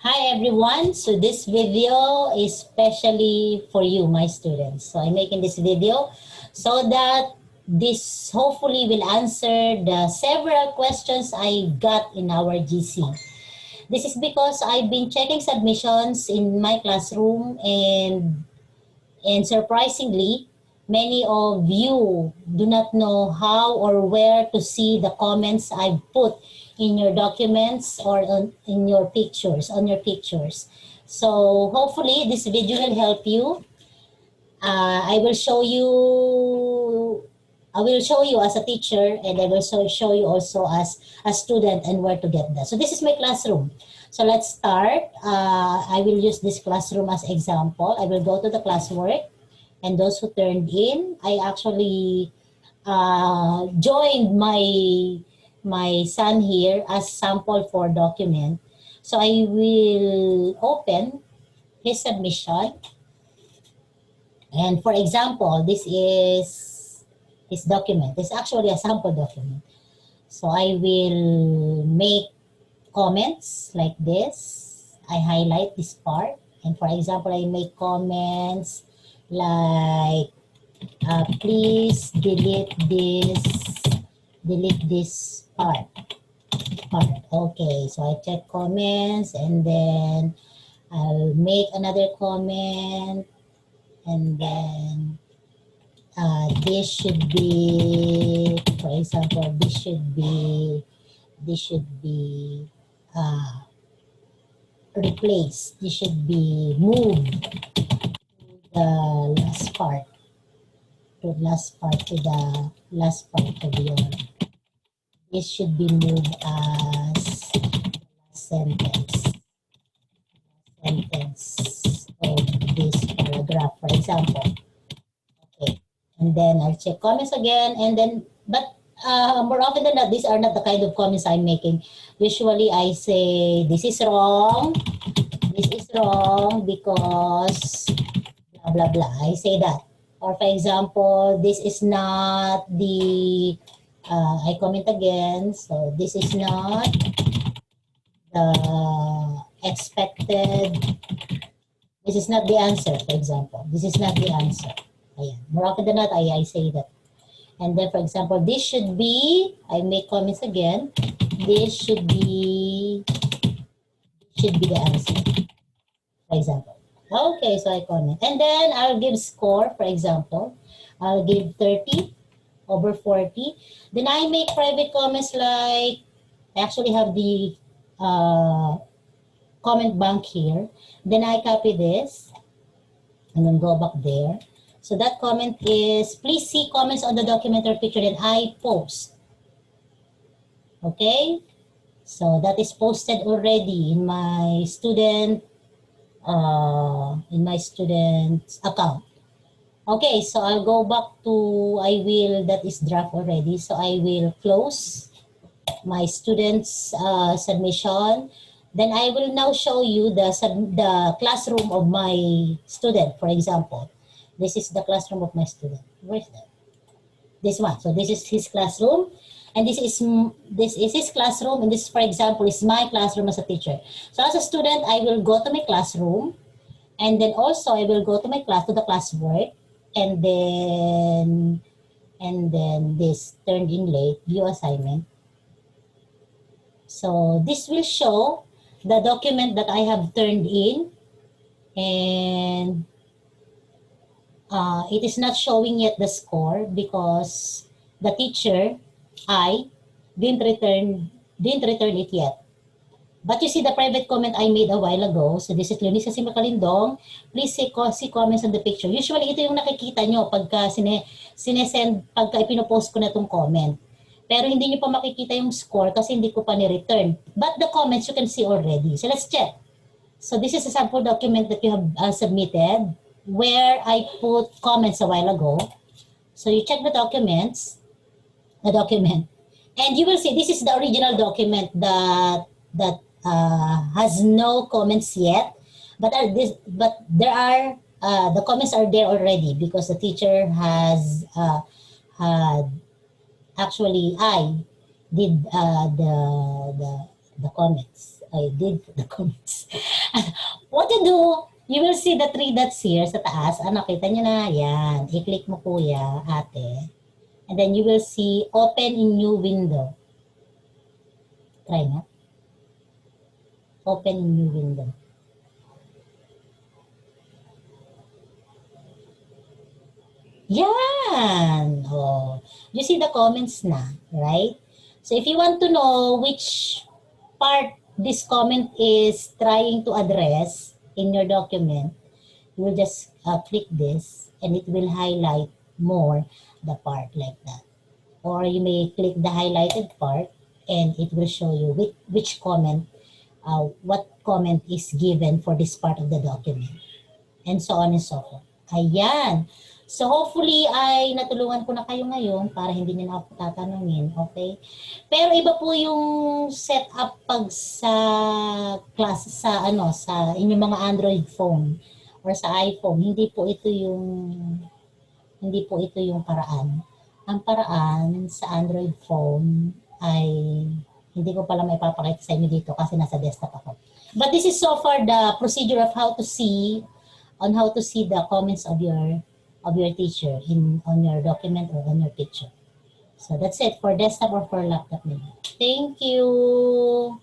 Hi everyone, so this video is specially for you, my students. So I'm making this video so that this hopefully will answer the several questions I got in our GC. This is because I've been checking submissions in my classroom and surprisingly, many of you do not know how or where to see the comments I've put in your documents or in your pictures, on your pictures. So hopefully this video will help you. I will show you as a teacher, and I will show you also as a student and where to get that. So this is my classroom. So let's start. I will use this classroom as example. I will go to the classwork, and those who turned in, I actually joined my son here as sample for document. So I will open his submission. And for example, this is his document. It's actually a sample document. So I will make comments like this. I highlight this part. And for example, I make comments like, please delete this part. Okay, so I check comments and then I'll make another comment, and then this should be, for example, this should be replaced. This should be moved to the last part. To the last part of your. This should be moved as sentence of this paragraph, for example. Okay, and then I'll check comments again, and then, but more often than not, these are not the kind of comments I'm making. Usually I say, this is wrong because blah, blah, blah. I say that. Or for example, this is not the, I comment again, so this is not the expected, this is not the answer, for example. This is not the answer. Ayan. More often than not, I say that. And then, for example, this should be, I make comments again, this should be the answer, for example. Okay, so I comment. And then I'll give score, for example. I'll give 30 over 40. Then I make private comments like, I actually have the comment bank here. Then I copy this and then go back there. So that comment is, please see comments on the document or picture that I post. Okay? So that is posted already in my student's account. Okay, so I'll go back to, that is draft already. So I will close my student's submission. Then I will now show you the classroom of my student, for example. This is the classroom of my student. Where is that? This one. So this is his classroom. And this is his classroom. And this, for example, is my classroom as a teacher. So as a student, I will go to my classroom. And then also I will go to my class, to the classwork. And then this turned in late, view assignment. So this will show the document that I have turned in, and it is not showing yet the score because the teacher, I, didn't return it yet. But you see the private comment I made a while ago. So this is Leonisa Simakalindong. Please see comments on the picture. Usually ito yung nakikita nyo pagka sinesend, pagka ipinopost ko na itong comment. Pero hindi nyo pa makikita yung score kasi hindi ko pa ni-return. But the comments you can see already. So let's check. So this is a sample document that you have submitted where I put comments a while ago. So you check the document. And you will see this is the original document that has no comments yet. But there are, the comments are there already because the teacher has had, actually I did the comments I did put the comments. What to do? You will see the 3 dots here sa taas. Ano, kita nyo na? Yan. I-click mo kuya, ate. And then you will see open in new window. Try nga. Open in new window. Yan! Oh. You see the comments na, right? So if you want to know which part this comment is trying to address in your document, you will just click this and it will highlight more the part like that. Or you may click the highlighted part and it will show you which comment, what comment is given for this part of the document. And so on and so forth. Ayan. So hopefully ay natulungan ko na kayo ngayon para hindi niyo na ako tatanungin, okay? Pero iba po yung setup pag sa class sa sa inyong mga Android phone or sa iPhone. Hindi po ito yung paraan. Ang paraan sa Android phone ay hindi ko pala maipapakita sa inyo dito kasi nasa desktop ako. But this is so far the procedure of how to see the comments of your teacher on your document or on your picture. So that's it for desktop or for laptop. Thank you.